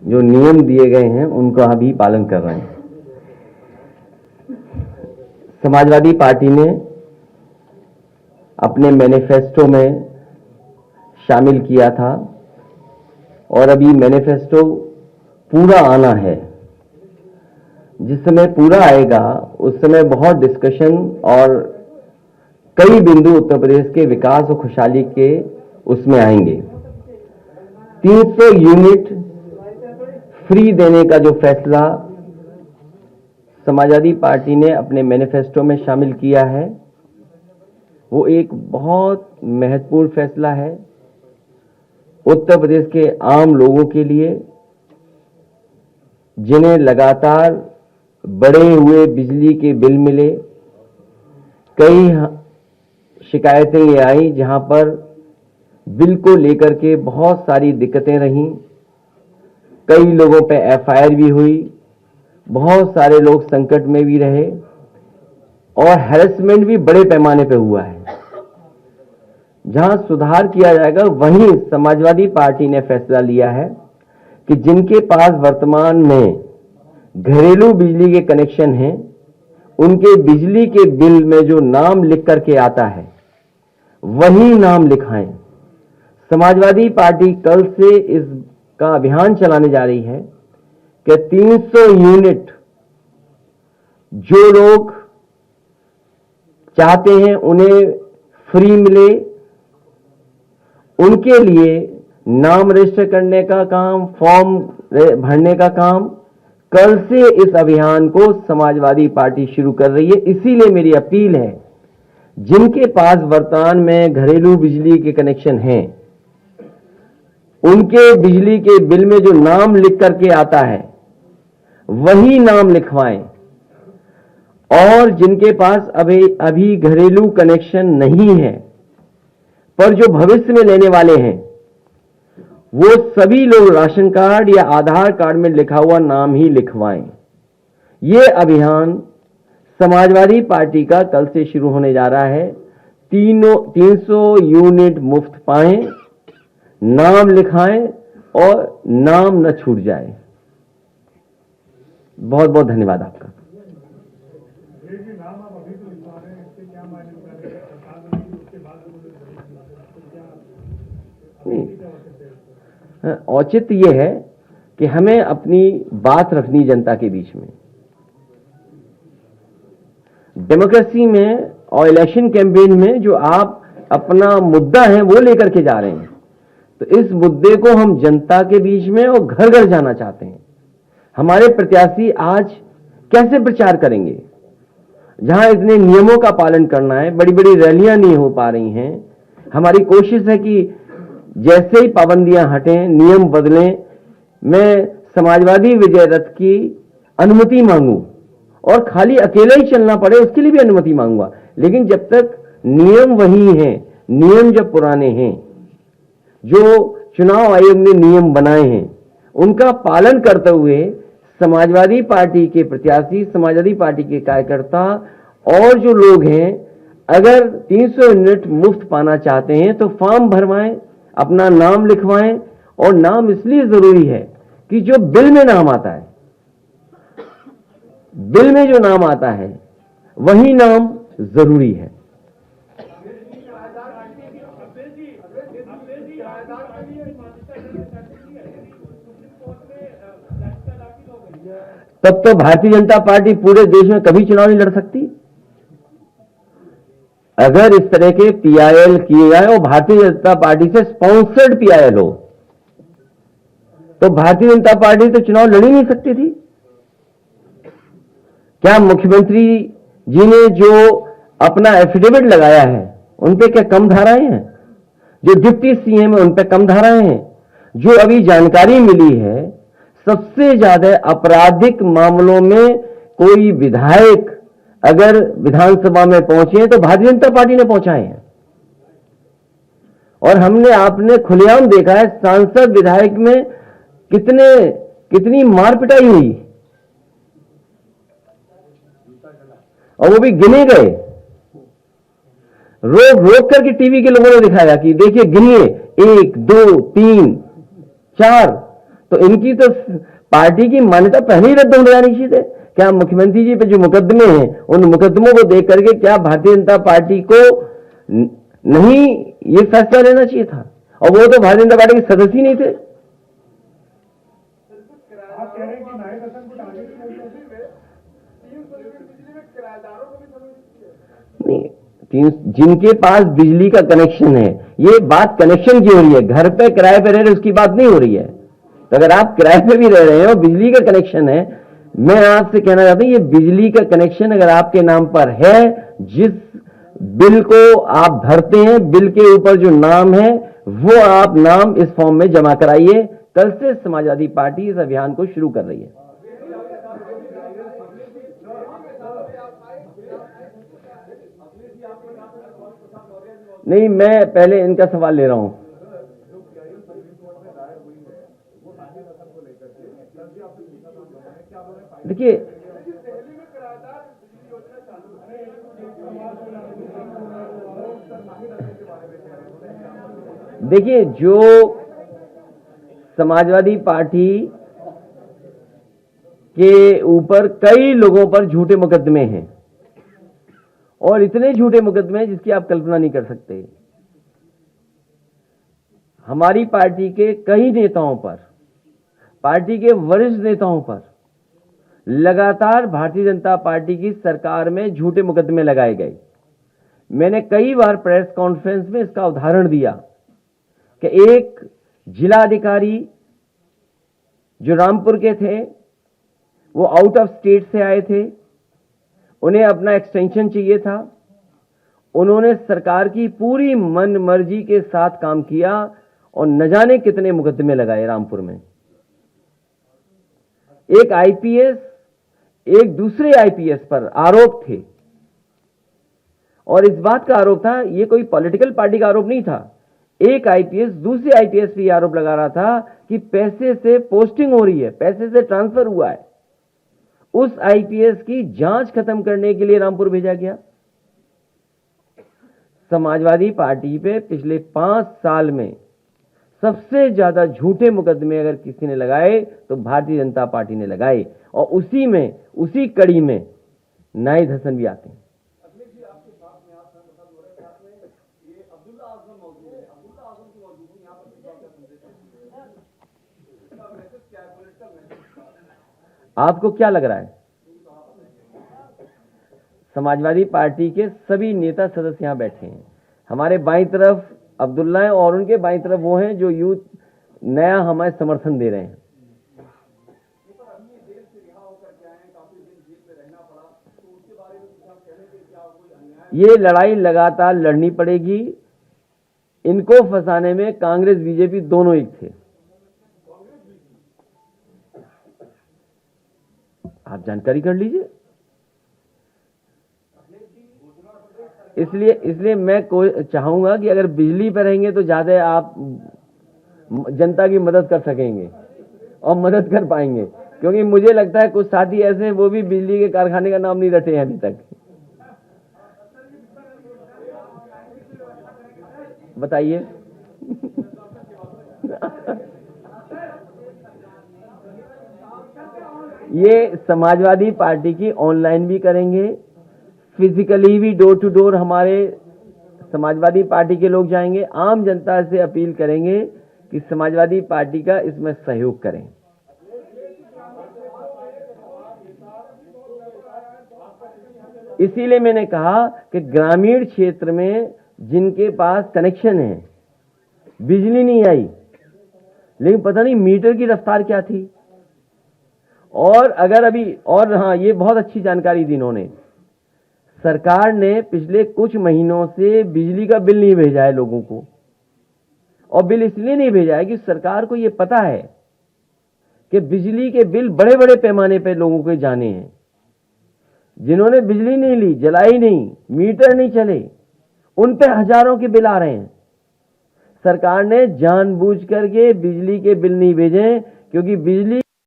जो नियम दिए गए हैं उनका अभी पालन कर रहे हैं। समाजवादी पार्टी ने अपने मैनिफेस्टो में शामिल किया था और अभी मैनिफेस्टो पूरा आना है। जिस समय पूरा आएगा उस समय बहुत डिस्कशन और कई बिंदु उत्तर प्रदेश के विकास और खुशहाली के उसमें आएंगे। 300 यूनिट फ्री देने का जो फैसला समाजवादी पार्टी ने अपने मैनिफेस्टो में शामिल किया है वो एक बहुत महत्वपूर्ण फैसला है उत्तर प्रदेश के आम लोगों के लिए, जिन्हें लगातार बढ़े हुए बिजली के बिल मिले। कई शिकायतें ये आई जहां पर बिल को लेकर के बहुत सारी दिक्कतें रहीं, कई लोगों पे एफआईआर भी हुई, बहुत सारे लोग संकट में भी रहे और हैरेसमेंट भी बड़े पैमाने पे हुआ है। जहां सुधार किया जाएगा वहीं समाजवादी पार्टी ने फैसला लिया है कि जिनके पास वर्तमान में घरेलू बिजली के कनेक्शन हैं उनके बिजली के बिल में जो नाम लिख करके आता है वही नाम लिखाएं। समाजवादी पार्टी कल से इसका अभियान चलाने जा रही है कि 300 यूनिट जो लोग चाहते हैं उन्हें फ्री मिले, उनके लिए नाम रजिस्टर करने का काम, फॉर्म भरने का काम कल से इस अभियान को समाजवादी पार्टी शुरू कर रही है। इसीलिए मेरी अपील है, जिनके पास वर्तमान में घरेलू बिजली के कनेक्शन हैं उनके बिजली के बिल में जो नाम लिख करके आता है वही नाम लिखवाएं और जिनके पास अभी घरेलू कनेक्शन नहीं है पर जो भविष्य में लेने वाले हैं वो सभी लोग राशन कार्ड या आधार कार्ड में लिखा हुआ नाम ही लिखवाएं। ये अभियान समाजवादी पार्टी का कल से शुरू होने जा रहा है। 300 यूनिट मुफ्त पाएं, नाम लिखाएं और नाम न छूट जाए। बहुत बहुत धन्यवाद आपका। औचित्य यह है कि हमें अपनी बात रखनी जनता के बीच में। डेमोक्रेसी में और इलेक्शन कैंपेन में जो आप अपना मुद्दा है वो लेकर के जा रहे हैं, तो इस मुद्दे को हम जनता के बीच में और घर घर जाना चाहते हैं। हमारे प्रत्याशी आज कैसे प्रचार करेंगे जहां इतने नियमों का पालन करना है, बड़ी बड़ी रैलियां नहीं हो पा रही हैं। हमारी कोशिश है कि जैसे ही पाबंदियां हटें, नियम बदलें, मैं समाजवादी विजय रथ की अनुमति मांगूं और खाली अकेले ही चलना पड़े उसके लिए भी अनुमति मांगूंगा। लेकिन जब तक नियम वही हैं, नियम जब पुराने हैं, जो चुनाव आयोग ने नियम बनाए हैं उनका पालन करते हुए समाजवादी पार्टी के प्रत्याशी, समाजवादी पार्टी के कार्यकर्ता और जो लोग हैं अगर 300 यूनिट मुफ्त पाना चाहते हैं तो फॉर्म भरवाएं, अपना नाम लिखवाएं। और नाम इसलिए जरूरी है कि जो बिल में नाम आता है, बिल में जो नाम आता है वही नाम जरूरी है। तब तो भारतीय जनता पार्टी पूरे देश में कभी चुनाव नहीं लड़ सकती। अगर इस तरह के पीआईएल किए जाए और भारतीय जनता पार्टी से स्पॉन्सर्ड पीआईएल हो तो भारतीय जनता पार्टी तो चुनाव लड़ ही नहीं सकती थी। क्या मुख्यमंत्री जी ने जो अपना एफिडेविट लगाया है उन पे क्या कम धाराएं हैं? जो डिप्टी सीएम है उन पे कम धाराएं हैं? जो अभी जानकारी मिली है सबसे ज्यादा आपराधिक मामलों में कोई विधायक अगर विधानसभा में पहुंचे तो भारतीय जनता पार्टी ने पहुंचाए हैं। और हमने आपने खुलेआम देखा है सांसद विधायक में कितनी मार पिटाई हुई और वो भी गिने गए। रोक करके टीवी के लोगों ने दिखाया कि देखिए गिनिए 1 2 3 4। तो इनकी तो पार्टी की मान्यता पहले ही रद्द होने जानी चाहिए थे। क्या मुख्यमंत्री जी पे जो मुकदमे हैं, उन मुकदमों को देख करके क्या भारतीय जनता पार्टी को नहीं ये फैसला लेना चाहिए था? और वो तो भारतीय जनता पार्टी के सदस्य ही नहीं थे। नहीं, जिनके पास बिजली का कनेक्शन है, ये बात कनेक्शन की हो रही है, घर पे किराए पे रह रहे उसकी बात नहीं हो रही है। तो अगर आप किराए पे भी रह रहे हैं और बिजली का कनेक्शन है, मैं आपसे कहना चाहता हूं, ये बिजली का कनेक्शन अगर आपके नाम पर है, जिस बिल को आप भरते हैं, बिल के ऊपर जो नाम है, वो आप नाम इस फॉर्म में जमा कराइए। कल से समाजवादी पार्टी इस अभियान को शुरू कर रही है। नहीं, मैं पहले इनका सवाल ले रहा हूं। देखिए, जो समाजवादी पार्टी के ऊपर कई लोगों पर झूठे मुकदमे हैं, और इतने झूठे मुकदमे हैं जिसकी आप कल्पना नहीं कर सकते। हमारी पार्टी के कई नेताओं पर, पार्टी के वरिष्ठ नेताओं पर लगातार भारतीय जनता पार्टी की सरकार में झूठे मुकदमे लगाए गए। मैंने कई बार प्रेस कॉन्फ्रेंस में इसका उदाहरण दिया कि एक जिलाधिकारी जो रामपुर के थे, वो आउट ऑफ स्टेट से आए थे, उन्हें अपना एक्सटेंशन चाहिए था। उन्होंने सरकार की पूरी मन मर्जी के साथ काम किया और न जाने कितने मुकदमे लगाए रामपुर में। एक आईपीएस एक दूसरे आईपीएस पर आरोप थे, और इस बात का आरोप था, ये कोई पॉलिटिकल पार्टी का आरोप नहीं था। एक आईपीएस दूसरे आईपीएस पे आरोप लगा रहा था कि पैसे से पोस्टिंग हो रही है, पैसे से ट्रांसफर हुआ है। उस आईपीएस की जांच खत्म करने के लिए रामपुर भेजा गया। समाजवादी पार्टी पे पिछले 5 साल में सबसे ज्यादा झूठे मुकदमे अगर किसी ने लगाए तो भारतीय जनता पार्टी ने लगाए, और उसी कड़ी में नाहिद हसन भी आते हैं। आपको क्या लग रहा है? समाजवादी पार्टी के सभी नेता सदस्य यहां बैठे हैं। हमारे बाईं तरफ अब्दुल्ला हैं और उनके बाईं तरफ वो हैं जो यूथ नया हमारे समर्थन दे रहे हैं। ये लड़ाई लगातार लड़नी पड़ेगी। इनको फंसाने में कांग्रेस बीजेपी दोनों एक थे। आप जानकारी कर लीजिए। इसलिए मैं चाहूंगा कि अगर बिजली पर रहेंगे तो ज्यादा आप जनता की मदद कर सकेंगे और मदद कर पाएंगे, क्योंकि मुझे लगता है कुछ साथी ऐसे हैं वो भी बिजली के कारखाने का नाम नहीं रटे हैं अभी तक। बताइए। ये समाजवादी पार्टी की ऑनलाइन भी करेंगे, फिजिकली भी डोर टू डोर हमारे समाजवादी पार्टी के लोग जाएंगे। आम जनता से अपील करेंगे कि समाजवादी पार्टी का इसमें सहयोग करें। इसीलिए मैंने कहा कि ग्रामीण क्षेत्र में जिनके पास कनेक्शन है, बिजली नहीं आई, लेकिन पता नहीं मीटर की रफ्तार क्या थी। और अगर अभी, और हाँ, ये बहुत अच्छी जानकारी दी इन्होंने, सरकार ने पिछले कुछ महीनों से बिजली का बिल नहीं भेजा है लोगों को। और बिल इसलिए नहीं भेजा है कि सरकार को यह पता है कि बिजली के बिल बड़े बड़े पैमाने पर लोगों के जाने हैं। जिन्होंने बिजली नहीं ली, जलाई नहीं, मीटर नहीं चले, उन पे हजारों के बिल आ रहे हैं। सरकार ने जानबूझ करके बिजली के बिल नहीं भेजे, क्योंकि बिजली